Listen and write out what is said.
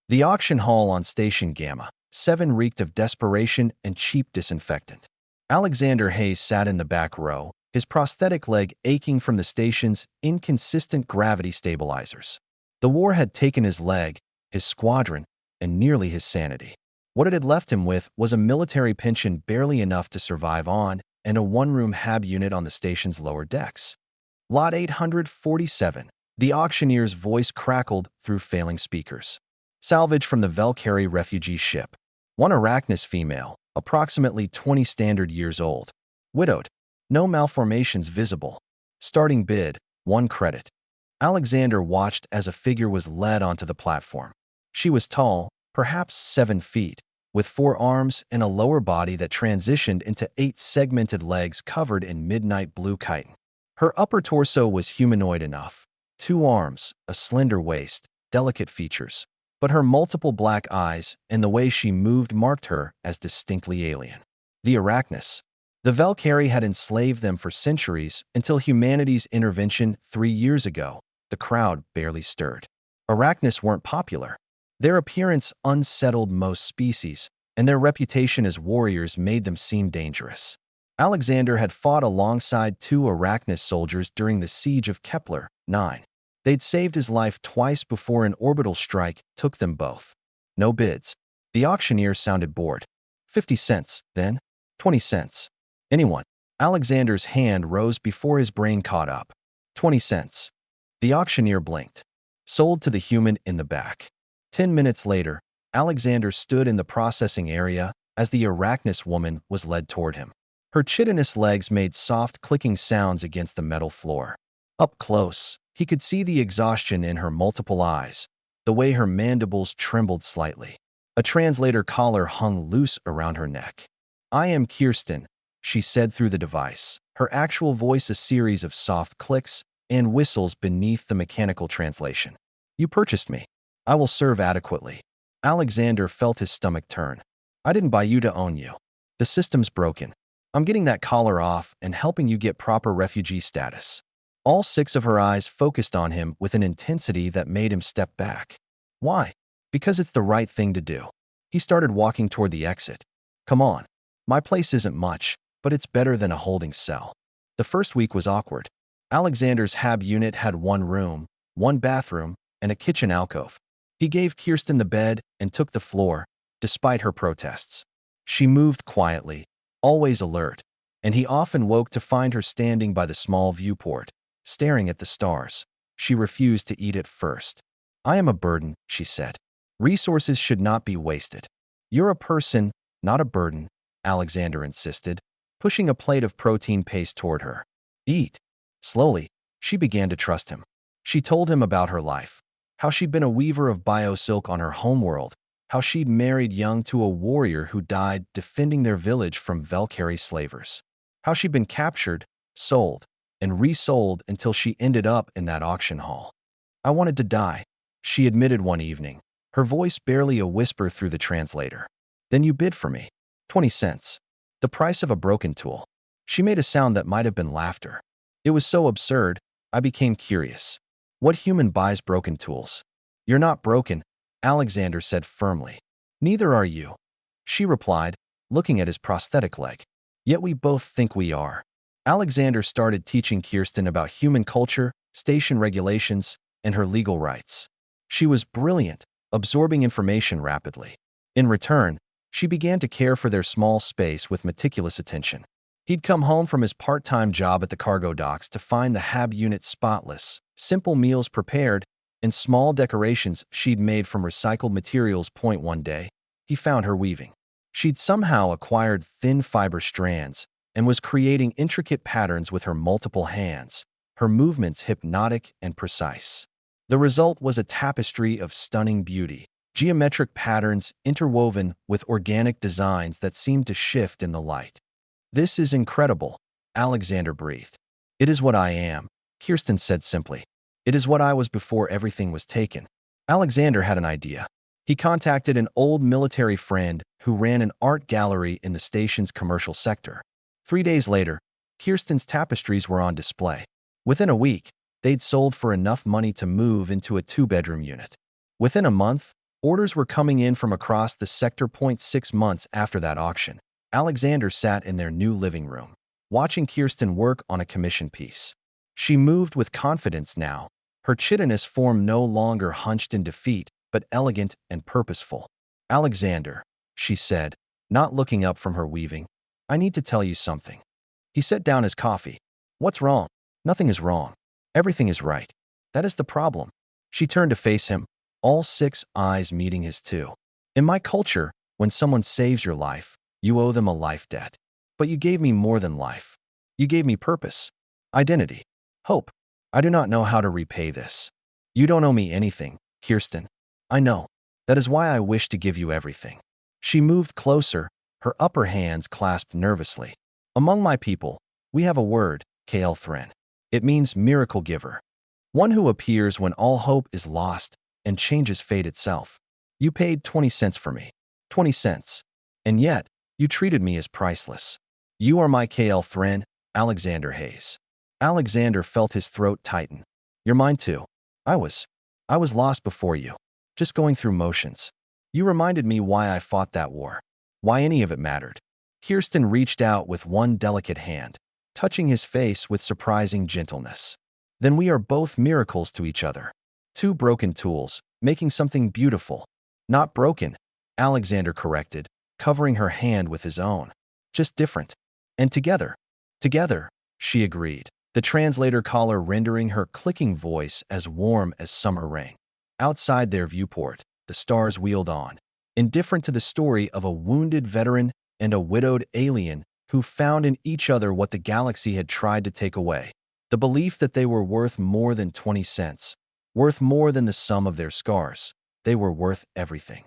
The auction hall on Station Gamma 7 reeked of desperation and cheap disinfectant. Alexander Hayes sat in the back row, his prosthetic leg aching from the station's inconsistent gravity stabilizers. The war had taken his leg, his squadron, and nearly his sanity. What it had left him with was a military pension barely enough to survive on and a one-room HAB unit on the station's lower decks. Lot 847. The auctioneer's voice crackled through failing speakers. Salvage from the Valkyrie refugee ship. One Arachnis female, approximately 20 standard years old. Widowed. No malformations visible. Starting bid, 1 credit. Alexander watched as a figure was led onto the platform. She was tall, perhaps 7 feet, with 4 arms and a lower body that transitioned into 8 segmented legs covered in midnight blue chitin. Her upper torso was humanoid enough. 2 arms, a slender waist, delicate features. But her multiple black eyes and the way she moved marked her as distinctly alien. The Arachnis. The Valkyrie had enslaved them for centuries until humanity's intervention 3 years ago. The crowd barely stirred. Arachnis weren't popular. Their appearance unsettled most species, and their reputation as warriors made them seem dangerous. Alexander had fought alongside 2 Arachnis soldiers during the siege of Kepler 9. They'd saved his life twice before an orbital strike took them both. No bids. The auctioneer sounded bored. 50 cents, then 20 cents. Anyone. Alexander's hand rose before his brain caught up. 20 cents. The auctioneer blinked. Sold to the human in the back. 10 minutes later, Alexander stood in the processing area as the Arachnis woman was led toward him. Her chitinous legs made soft clicking sounds against the metal floor. Up close, he could see the exhaustion in her multiple eyes, the way her mandibles trembled slightly. A translator collar hung loose around her neck. "I am Kirsten," she said through the device, her actual voice a series of soft clicks and whistles beneath the mechanical translation. "You purchased me. I will serve adequately." Alexander felt his stomach turn. "I didn't buy you to own you. The system's broken. I'm getting that collar off and helping you get proper refugee status." All 6 of her eyes focused on him with an intensity that made him step back. "Why?" "Because it's the right thing to do." He started walking toward the exit. "Come on. My place isn't much, but it's better than a holding cell." The first week was awkward. Alexander's HAB unit had 1 room, 1 bathroom, and a kitchen alcove. He gave Kirsten the bed and took the floor, despite her protests. She moved quietly, always alert, and he often woke to find her standing by the small viewport, staring at the stars. She refused to eat at first. "I am a burden," she said. "Resources should not be wasted." "You're a person, not a burden," Alexander insisted, pushing a plate of protein paste toward her. "Eat." Slowly, she began to trust him. She told him about her life, how she'd been a weaver of biosilk on her homeworld, how she'd married young to a warrior who died defending their village from Valkyrie slavers, how she'd been captured, sold, and resold until she ended up in that auction hall. "I wanted to die," she admitted one evening, her voice barely a whisper through the translator. "Then you bid for me. 20 cents. The price of a broken tool." She made a sound that might have been laughter. It was so absurd, I became curious. "What human buys broken tools?" "You're not broken," Alexander said firmly. "Neither are you," she replied, looking at his prosthetic leg. "Yet we both think we are." Alexander started teaching Kirsten about human culture, station regulations, and her legal rights. She was brilliant, absorbing information rapidly. In return, she began to care for their small space with meticulous attention. He'd come home from his part-time job at the cargo docks to find the HAB unit spotless, simple meals prepared, and small decorations she'd made from recycled materials. One day, he found her weaving. She'd somehow acquired thin fiber strands and was creating intricate patterns with her multiple hands, her movements hypnotic and precise. The result was a tapestry of stunning beauty, geometric patterns interwoven with organic designs that seemed to shift in the light. "This is incredible," Alexander breathed. "It is what I am," Kirsten said simply. "It is what I was before everything was taken." Alexander had an idea. He contacted an old military friend who ran an art gallery in the station's commercial sector. 3 days later, Kirsten's tapestries were on display. Within a week, they'd sold for enough money to move into a 2-bedroom unit. Within a month, Orders were coming in from across the sector. 6 months after that auction, Alexander sat in their new living room, watching Kirsten work on a commission piece. She moved with confidence now, her chitinous form no longer hunched in defeat, but elegant and purposeful. "Alexander," she said, not looking up from her weaving, "I need to tell you something." He set down his coffee. "What's wrong?" "Nothing is wrong. Everything is right. That is the problem." She turned to face him, all 6 eyes meeting his too. "In my culture, when someone saves your life, you owe them a life debt. But you gave me more than life. You gave me purpose, identity, hope. I do not know how to repay this. You don't owe me anything, Kirsten. I know. That is why I wish to give you everything." She moved closer, her upper hands clasped nervously. "Among my people, we have a word, Kael'thran. It means miracle giver. One who appears when all hope is lost and changes fate itself. You paid 20 cents for me. 20 cents. And yet, you treated me as priceless. You are my Kael'thran, Alexander Hayes." Alexander felt his throat tighten. "You're mine too. I was lost before you. Just going through motions. You reminded me why I fought that war. Why any of it mattered." Kirsten reached out with one delicate hand, touching his face with surprising gentleness. "Then we are both miracles to each other. Two broken tools, making something beautiful." "Not broken," Alexander corrected, covering her hand with his own. "Just different. And together." "Together," she agreed, the translator caller rendering her clicking voice as warm as summer rain. Outside their viewport, the stars wheeled on, indifferent to the story of a wounded veteran and a widowed alien who found in each other what the galaxy had tried to take away: the belief that they were worth more than 20 cents, worth more than the sum of their scars. They were worth everything.